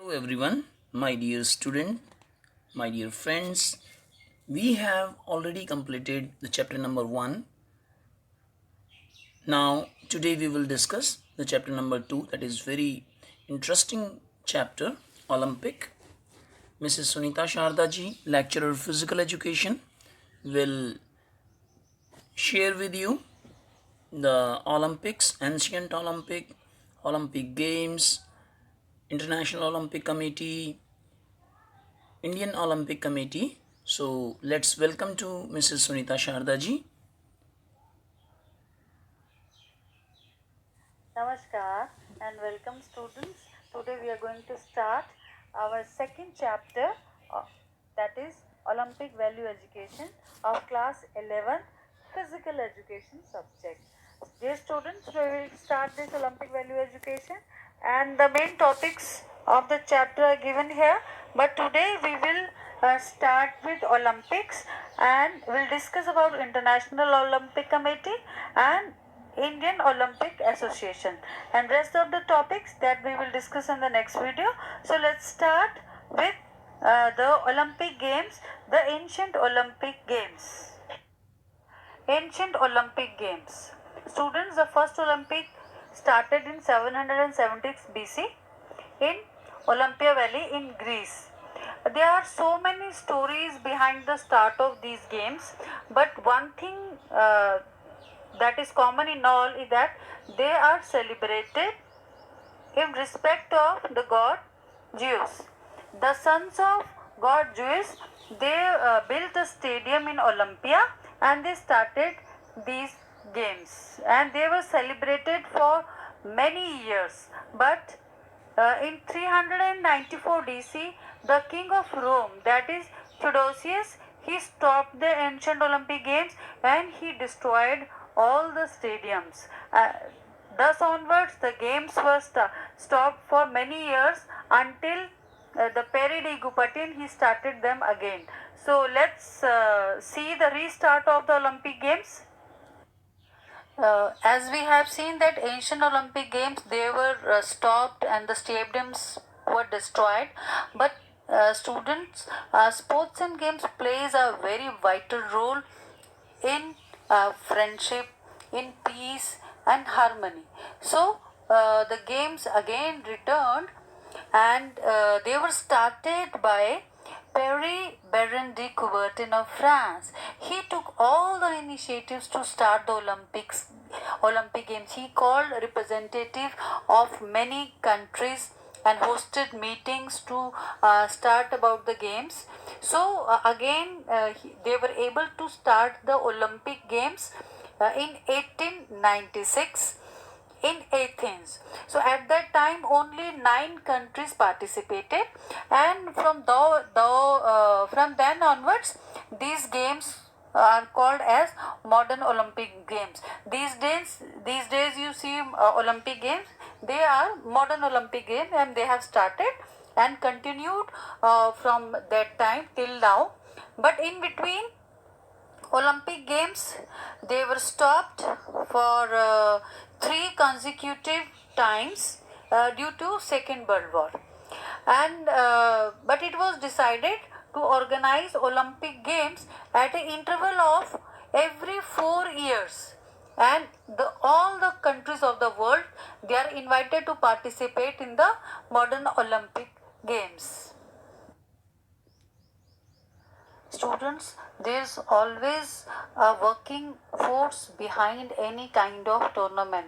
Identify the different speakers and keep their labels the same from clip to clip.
Speaker 1: Hello everyone, my dear student, my dear friends. We have already completed the chapter number 1. Now today we will discuss the chapter number 2, that is very interesting chapter, Olympic. Mrs. Sunita Shardaji, lecturer physical education, will share with you the Olympics, ancient Olympic Games, International Olympic Committee, Indian Olympic Committee. So let's welcome to Mrs. Sunita Shardaji.
Speaker 2: Namaskar and welcome students. Today we are going to start our second chapter that is Olympic Value Education of class 11 physical education subject. Dear students, we will start this Olympic Value Education and the main topics of the chapter are given here, but today we will start with Olympics and we'll discuss about International Olympic Committee and Indian Olympic Association and rest of the topics that we will discuss in the next video. So let's start with the Olympic Games, the ancient Olympic Games. Ancient Olympic Games. Students, the first Olympic started in 776 BC in Olympia Valley in Greece. There are so many stories behind the start of these games, but one thing that is common in all is that they are celebrated in respect of the god Zeus. The sons of god Zeus, they built a stadium in Olympia and they started these games and they were celebrated for many years. But in 394 DC, the king of Rome, that is Theodosius, he stopped the ancient Olympic Games and he destroyed all the stadiums. Thus onwards, the games were stopped for many years until the Perry-de-Coubertin, he started them again. So let's see the restart of the Olympic Games. As we have seen that ancient Olympic Games, they were stopped and the stadiums were destroyed, but students, sports and games plays a very vital role in friendship, in peace and harmony. So the games again returned and they were started by Perry Baron de Coubertin of France. He took all the initiatives to start the Olympic Games. He called representative of many countries and hosted meetings to start about the games. So again they were able to start the Olympic Games in 1896 in Athens. So at that time only 9 countries participated and from then onwards these games are called as modern Olympic Games. These days you see Olympic Games, they are modern Olympic Games and they have started and continued from that time till now. But in between Olympic Games, they were stopped for 3 consecutive times due to Second World War. And but it was decided to organize Olympic Games at an interval of every 4 years. And all the countries of the world, they are invited to participate in the modern Olympic Games. Students, there's always a working force behind any kind of tournament.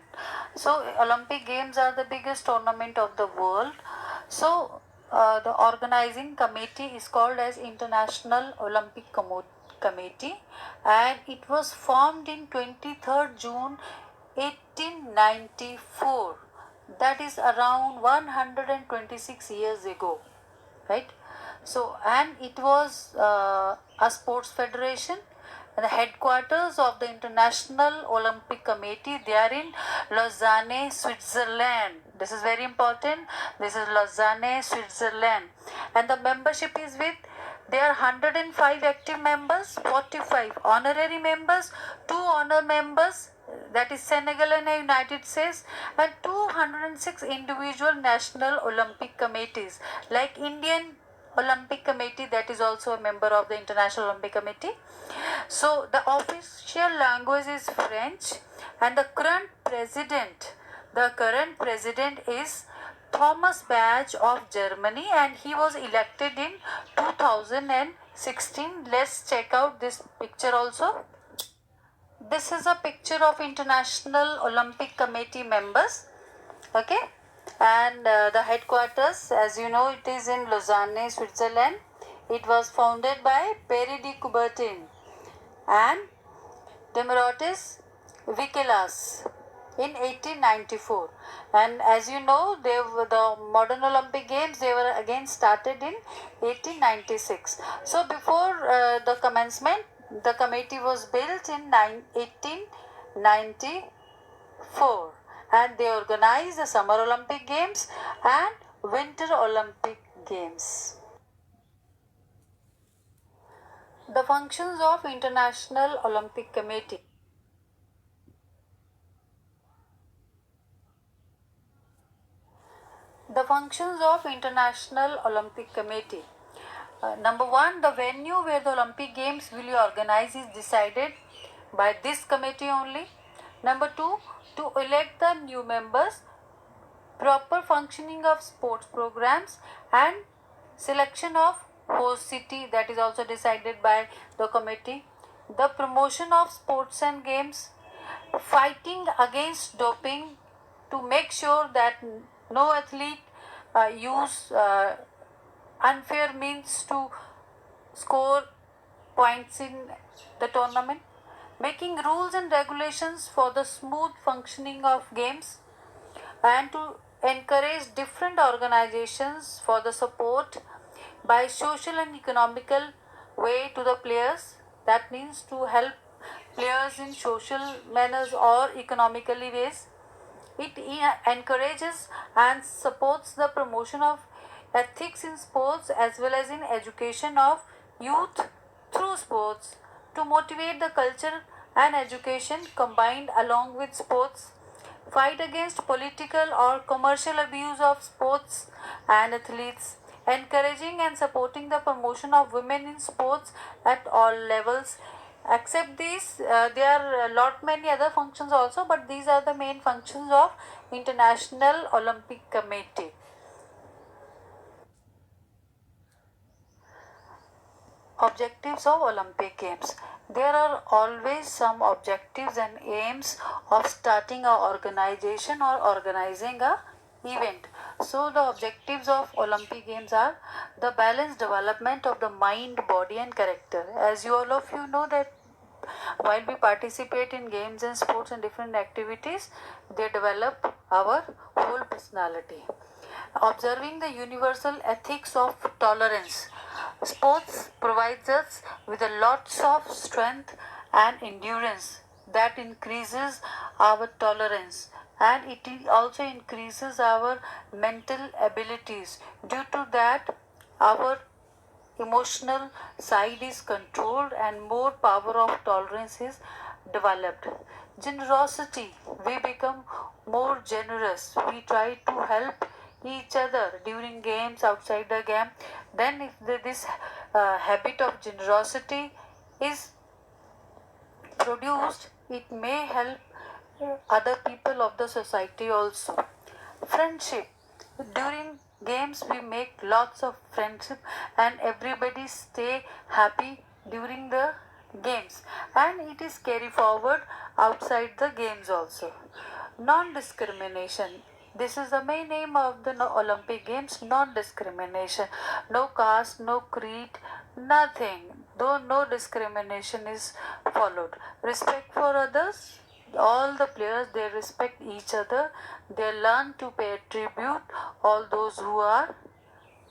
Speaker 2: So Olympic Games are the biggest tournament of the world. So the organizing committee is called as International Olympic Committee and it was formed in 23rd June 1894. That is around 126 years ago, right? So and it was a sports federation and the headquarters of the International Olympic Committee, they are in Lausanne, Switzerland. This is very important. This is Lausanne, Switzerland. And the membership is with, there are 105 active members, 45 honorary members, 2 honor members, that is Senegal and the United States, and 206 individual national Olympic committees like Indian Olympic Committee, that is also a member of the International Olympic Committee. So the official language is French, and the current president is Thomas Bach of Germany, and he was elected in 2016. Let's check out this picture also. This is a picture of International Olympic Committee members. Okay, and the headquarters, as you know, it is in Lausanne, Switzerland. It was founded by Pierre de Coubertin and Demiratis Vikelas in 1894. And as you know, the modern Olympic Games, they were again started in 1896. So before the commencement, the committee was built in 1894, and they organized the Summer Olympic Games and Winter Olympic Games. The functions of International Olympic Committee. The functions of International Olympic Committee. Number one, the venue where the Olympic Games will be organized is decided by this committee only. Number two, to elect the new members, proper functioning of sports programs, and selection of host city, that is also decided by the committee. The promotion of sports and games, fighting against doping to make sure that no athlete use unfair means to score points in the tournament, making rules and regulations for the smooth functioning of games, and to encourage different organizations for the support by social and economical way to the players. That means to help players in social manners or economically ways. It encourages and supports the promotion of ethics in sports as well as in education of youth through sports, to motivate the culture and education combined along with sports, fight against political or commercial abuse of sports and athletes, encouraging and supporting the promotion of women in sports at all levels. Except these, there are a lot many other functions also, but these are the main functions of International Olympic Committee. Objectives of Olympic Games. There are always some objectives and aims of starting a organization or organizing a event. So the objectives of Olympic Games are the balanced development of the mind, body and character. As you all of you know that while we participate in games and sports and different activities, they develop our whole personality. Observing the universal ethics of tolerance. Sports provides us with a lots of strength and endurance that increases our tolerance, and it also increases our mental abilities. Due to that, our emotional side is controlled and more power of tolerance is developed. Generosity, we become more generous. We try to help each other during games, outside the game. Then if this habit of generosity is produced, it may help other people of the society also. Friendship, during games we make lots of friendship and everybody stay happy during the games, and it is carry forward outside the games also. Non-discrimination, this is the main aim of the Olympic Games. Non-discrimination, no caste, no creed, nothing, though no discrimination is followed. Respect for others, all the players they respect each other, they learn to pay tribute all those who are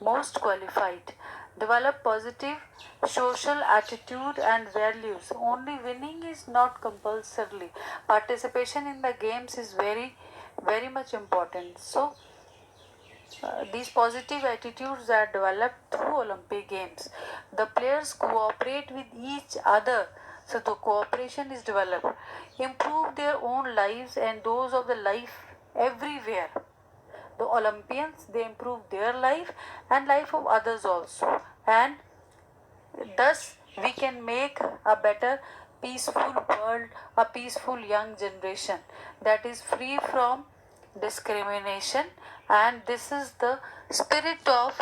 Speaker 2: most qualified. Develop positive social attitude and values. Only winning is not compulsorily. Participation in the games is very much important. So these positive attitudes are developed through Olympic Games. The players cooperate with each other So the cooperation is developed, improve their own lives and those of the life everywhere. The Olympians, they improve their life and life of others also, and thus we can make a better peaceful world, a peaceful young generation that is free from discrimination, and this is the spirit of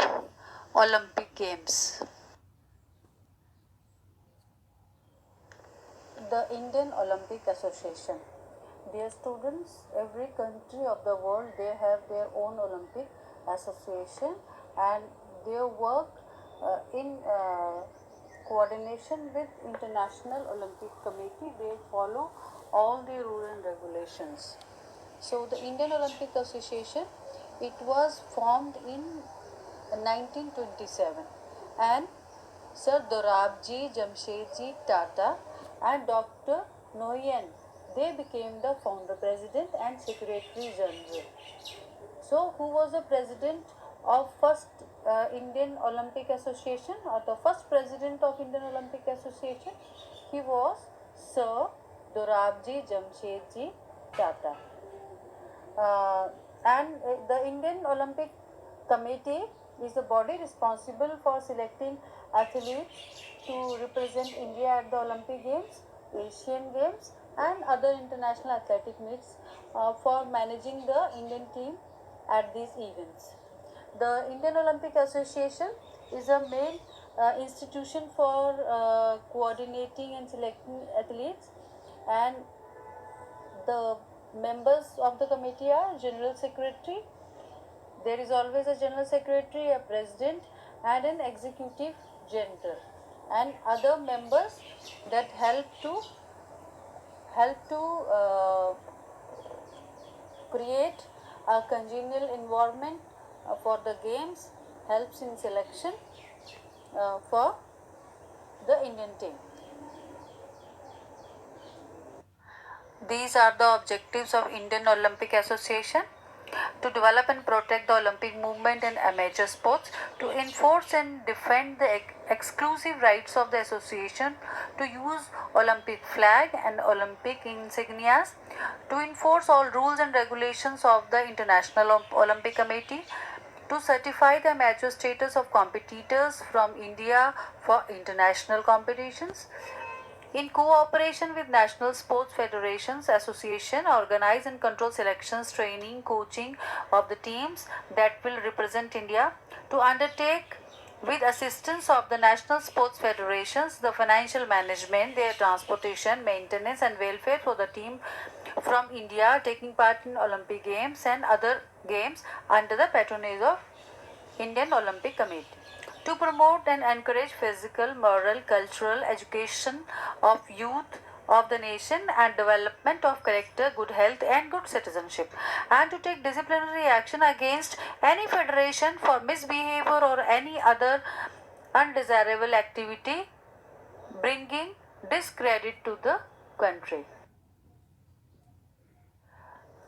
Speaker 2: Olympic Games. The Indian Olympic Association. Dear students, every country of the world, they have their own Olympic association, and they work in coordination with International Olympic Committee. They follow all the rules and regulations. So the Indian Olympic Association, it was formed in 1927, and Sir Dorabji Jamshedji Tata and Dr. Noyen, they became the founder president and secretary general. So who was the president of first Indian Olympic Association, or the first president of Indian Olympic Association? He was Sir Dorabji Jamshedji Tata. And the Indian Olympic Committee is the body responsible for selecting athletes to represent India at the Olympic Games, Asian Games, and other international athletic meets, for managing the Indian team at these events. The Indian Olympic Association is a main institution for coordinating and selecting athletes, and the members of the committee are General Secretary. There is always a General Secretary, a President, and an Executive General, and other members that help to create a congenial environment for the games, helps in selection for the Indian team. These are the objectives of Indian Olympic Association: to develop and protect the Olympic movement in amateur sports, to enforce and defend the exclusive rights of the association to use Olympic flag and Olympic insignias, to enforce all rules and regulations of the International Olympic Committee, to certify the amateur status of competitors from India for international competitions. In cooperation with National Sports Federations Association, organize and control selections, training, coaching of the teams that will represent India. To undertake, with assistance of the National Sports Federations, the financial management, their transportation, maintenance and welfare for the team from India taking part in Olympic Games and other games under the patronage of Indian Olympic Committee. To promote and encourage physical, moral, cultural education of youth of the nation and development of character, good health and good citizenship, and to take disciplinary action against any federation for misbehavior or any other undesirable activity bringing discredit to the country.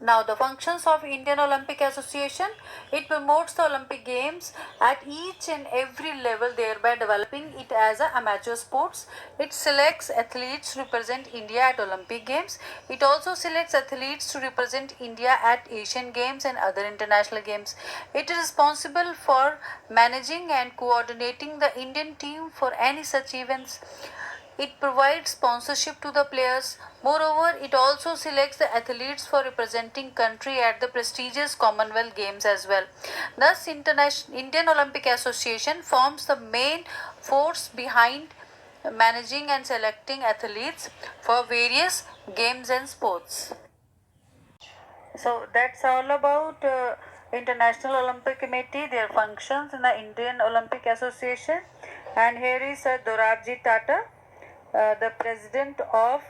Speaker 2: Now, the functions of Indian Olympic Association: it promotes the Olympic Games at each and every level, thereby developing it as an amateur sports. It selects athletes to represent India at Olympic Games. It also selects athletes to represent India at Asian Games and other international games. It is responsible for managing and coordinating the Indian team for any such events. It provides sponsorship to the players. Moreover, it also selects the athletes for representing country at the prestigious Commonwealth Games as well. Thus, Indian Olympic Association forms the main force behind managing and selecting athletes for various games and sports. So that's all about International Olympic Committee, their functions in the Indian Olympic Association. And here is Dorabji Tata, the president of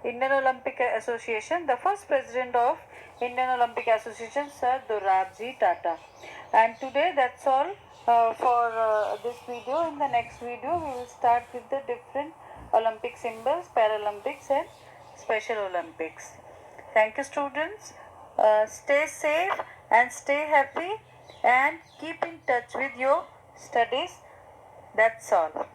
Speaker 2: Indian Olympic Association, the first president of Indian Olympic Association, Sir Dorabji Tata. And today that's all for this video. In the next video, we will start with the different Olympic symbols, Paralympics and Special Olympics. Thank you, students. Stay safe and stay happy and keep in touch with your studies. That's all.